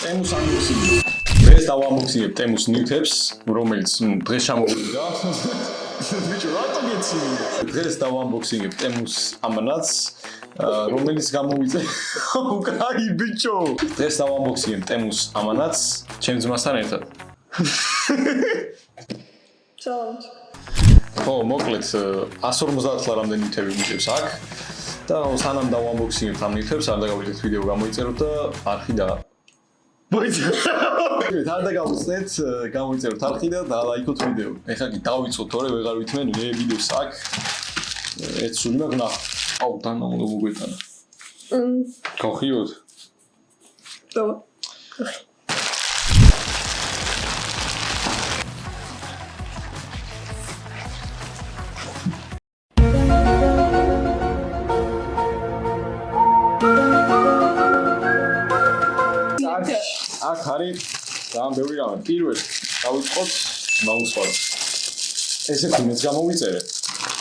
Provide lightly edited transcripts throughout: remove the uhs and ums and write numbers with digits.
ტემუს unboxing-ი. დღეს დავამოხსნებ ტემუს ნივთებს, რომელიც დღეს ჩამოვიდა. ბიჭო, რატო გეცინი? დღეს დავამოხსნებ ტემუს ამანაც, რომელიც გამოვიდა. უკაი ბიჭო. დღეს დავამოხსნებ ტემუს ამანაც, ჩემს ძმასთან ერთად. Challenge. ხო, მოკლედ 150 ლარამდე ნივთები მიჭებს აქ. და სანამ დავამოხსნებ ამ ნივთებს, არ დაგავიწყდეთ ვიდეო გამოიწეროთ და არხი და არ დაგავიწყდეთ, გამოიწეროთ არხი და ლაიქოთ ვიდეო. ეხლა კი დავიწყოთ, თორე ვეღარ ვითმენ მე ვიდეოს აქ. ეს სული მაგ ნახ. აუ, დანა უნდა მოგვეტანა. გავხიოთ. Давай. აქ არის ძალიან ბევრი რამე. პირველი დავიწყოთ მაუსვარს. ესეთი მეც გამოვიწერე.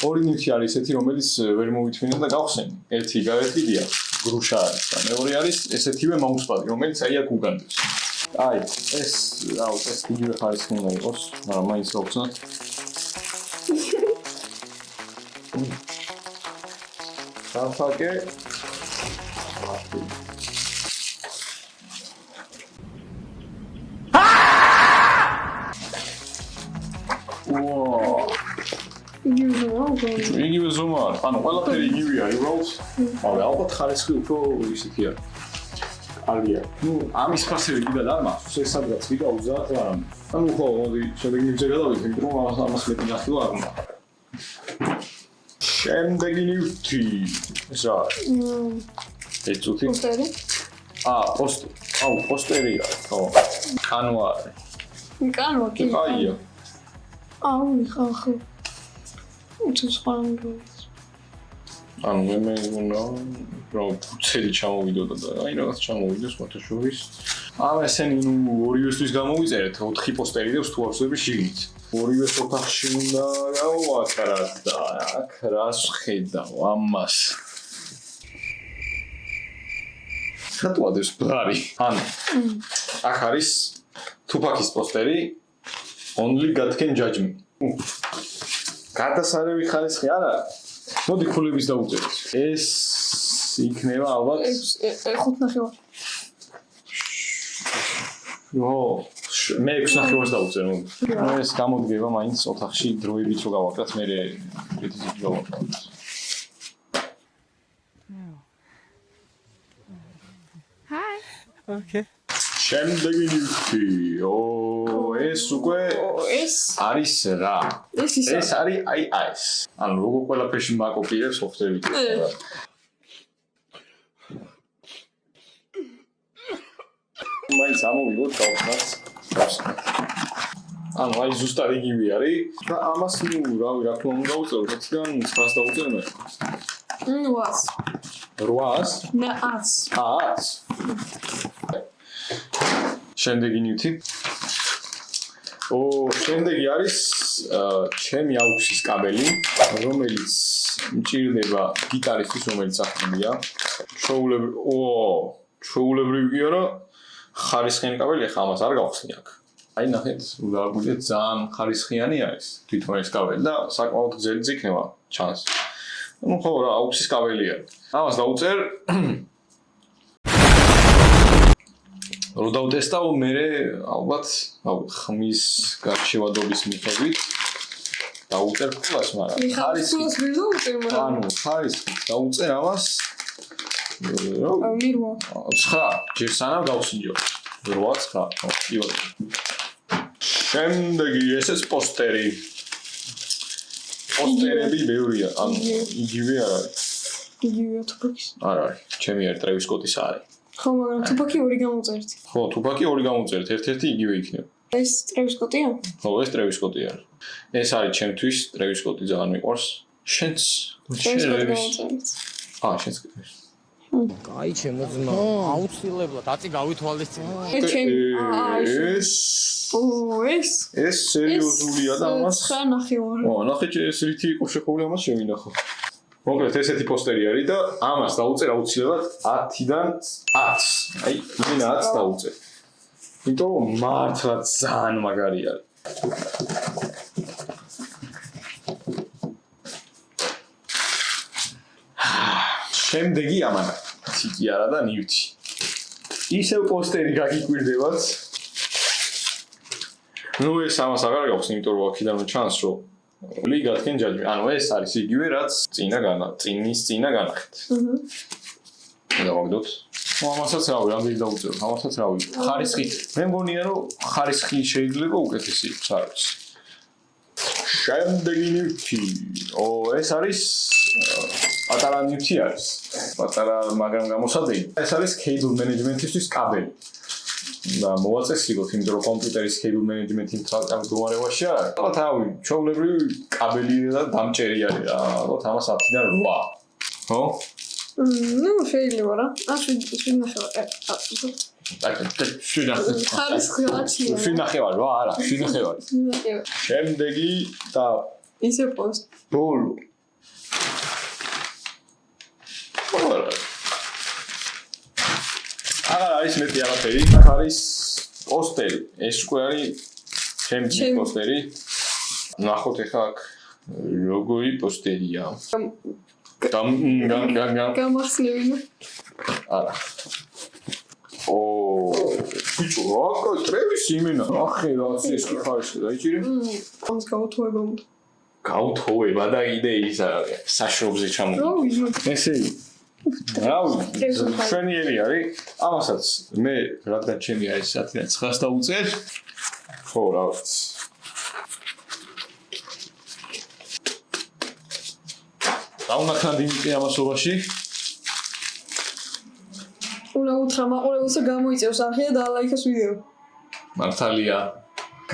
ორი ნივთი არის ესეთი, რომელიც ვერ მოვითმინე და გავხსენი. ერთი გაერთიდია, გრუშა არის და მეორე არის ესეთივე მაუსპადი, რომელიც აი აქ უგანდეს. აი, ეს ეს იგივე ხარისხი უნდა იყოს, მაგრამ მაინც გავხსნათ. დავფაკე. იგივე ზომა არის, ანუ ყველაფერი იგივეა, უბრალოდ, მაგრამ ალბათ ხარისხი უფრო ისეთია. ალია. ნუ ამის ფასები კიდე არ მაქვს, ეს სადღაც ვიგაუზა, მაგრამ ანუ ხო, მოდი, შემდეგ ნივთზე გადავიდეთ, იმიტომ რომ ამას მეტი ნახილო არ უნდა. შემდეგი ნივთი. ეს რა არის? ეს წუთი? Posteri. პოსტერია, ხო. კანო არის. Კანო კი. აია. ხახ. უცებს ხანგოს. ანუ მე უნდა რომ ფუცელი ჩამოვიდოდა და აი რაღაც ჩამოვიდეს მათ შორის. ესენი ნუ ორივესთვის გამოვიწერეთ 4 პოსტერი და თუ არსები შიგნით. ორივეს ოთახში უნდა გავაკრათ და აქ რას ხედავ ამას. ხატვადეს ბარი. ანუ აქ არის თუფაკის პოსტერი Only God can judge me. გადასარევი ხარისხი არა. მოდი ქულების დავუწერეთ. ეს იქნება ალბათ 5 ნახევარ. მე 6 ნახევარს დავუწერ. ეს გამოდგება მაინც ოთახში დროებით რო გავაკრათ, მე რითიც გავაკრათ. Hi. Okay. შემდეგი ნივთი. ეს უკვე არის რა? ეს არის აი ეს. ანუ როგორ ყველაფერში მაკოპირებს ხოხდებით. მაინც ამოვიღოთ გავხსნათ. ანუ აი ზუსტად იგივე არის და ამას ნუ რავი რა თქმა უნდა დავუწეროთ 10-დან 900 დავუწერ მე. 800? მე 100. შემდეგი ნივთი. შემდეგი არის ჩემი აუქსის კაბელი, რომელიც მჭირდება გიტარისტის, რომელიც ახალია. ჩვეულებრივი კი არა, ხარისხიანი კაბელი, ახლა ამას არ გავხსნი აქ. აი ნახეთ, ვაგულეთ ძალიან ხარისხიანი არის თვითონ ეს კაბელი და საკმაოდ გრძელი იქნება ჩანს. ნუ ხო რა, აუქსის კაბელია. ამას დავუწერ. რო დავტესტავ, მე ალბათ ხმის გარშევადობის მიხედვით დავუწერ ფულას, მაგრამ ხარისხი დავუწერ ამას. მირვა. 9 ჯერ სანამ გავსინჯო. 8-9. იო. შემდეგი ესეც პოსტერი. პოსტერები ბევრია, ანუ იგივე არ არის. იგივეა თუფაკის. არ არის. ჩემი ერთ ტრევის სკოტის არის. ხო, მაგრამ თუფაკი 2 გამოწერთ. ხო, თუფაკი 2 გამოწერთ, ერთ-ერთი იგივე იქნება. ეს ტრევის სკოტია? ხო, ეს ტრევის სკოტი არის. ეს არის ჩემთვის ტრევის სკოტი ძალიან მიყვარს. შენც შენც კაი ჩემო ძმა, აუცილებლად აწი გავითვალისწინე. ეს სერიოზულია და ამას 9 ნახევარი. ნახე ეს რითი იყო შეხოვილი ამას შევინახო. მოკლედ ესეთი პოსტერი არის და ამას დავუწერ აუცილებლად 10-დან 10. აი, იმენა 10 დავუწერ. იმიტომ რომ მართლა ძალიან მაგარი არის. შემდეგი ამანა. ციკი არა და ნივთი. ისევ პოსტერი გაგიკვირდებათ. ნუ ეს ამას აღარ გაქვს, იმიტომ რომ აქედან ჩანს რომ ლიგათკენ ჯაჯმი. ანუ ეს არის იგივე რაც წინის წინა განახეთ. დავაგდოთ. ამასაც რავი, ამდენი დავუწეროთ. ამასაც რავი. ხარისხი. მე მგონია რომ ხარისხი შეიძლება უკეთესი იყოს, არ ვიცი. შემდეგი ნივთი. ეს არის პატარა ნივთი არის. პატარა, მაგრამ გამოსადეგი. ეს არის cable management-ისთვის კაბელი. და მოვაწესრიგოთ, იმიტომ რომ კომპიუტერის cable management-ი ამ მდგომარეობაში არა. ალბათ რავი, ჩვეულებრივი კაბელი და დამჭერი არის რა. ალბათ ამას 10-დან 8. ხო? ნუ შეიძლება რა. შვიდნახევარი. ხარისხი შვიდნახევარი, არა, შვიდნახევარი. შემდეგი და ისე პოსტ. ბოლო. აღარ არის მეტი არაფერი. არის პოსტერი. ეს უკვე არის ჩემი პოსტერი. ნახოთ ეხლა აქ როგორი პოსტერია. გამახსნევინა. არა. ბიჭო, აკა ტრევის იმენა. ახე რაც ეს კი ხარისხი დაიჭირე. ამას გაუთოვება უნდა. გაუთოვება და იდე ის არის. საშრობზე ჩამოდი. ესე იგი. რავი, ჩვენიერი არის. ამასაც მე რადგან ჩემი არის 10-დან 9-ს დავუწერ. ხო, რა ვიცი. დაუნახანდი მიყი ამასობაში. უნდა უთხრა მაყურებელს რომ გამოიწევს არხი და დაალაიქოს ვიდეო. მართალია.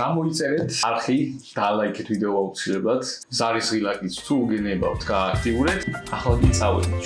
გამოიწერეთ არხი, დაალაიქეთ ვიდეო აუცილებლად. ზარის ღილაკიც თუ გენებავთ, გააქტიურეთ. ახლა კი წავედით.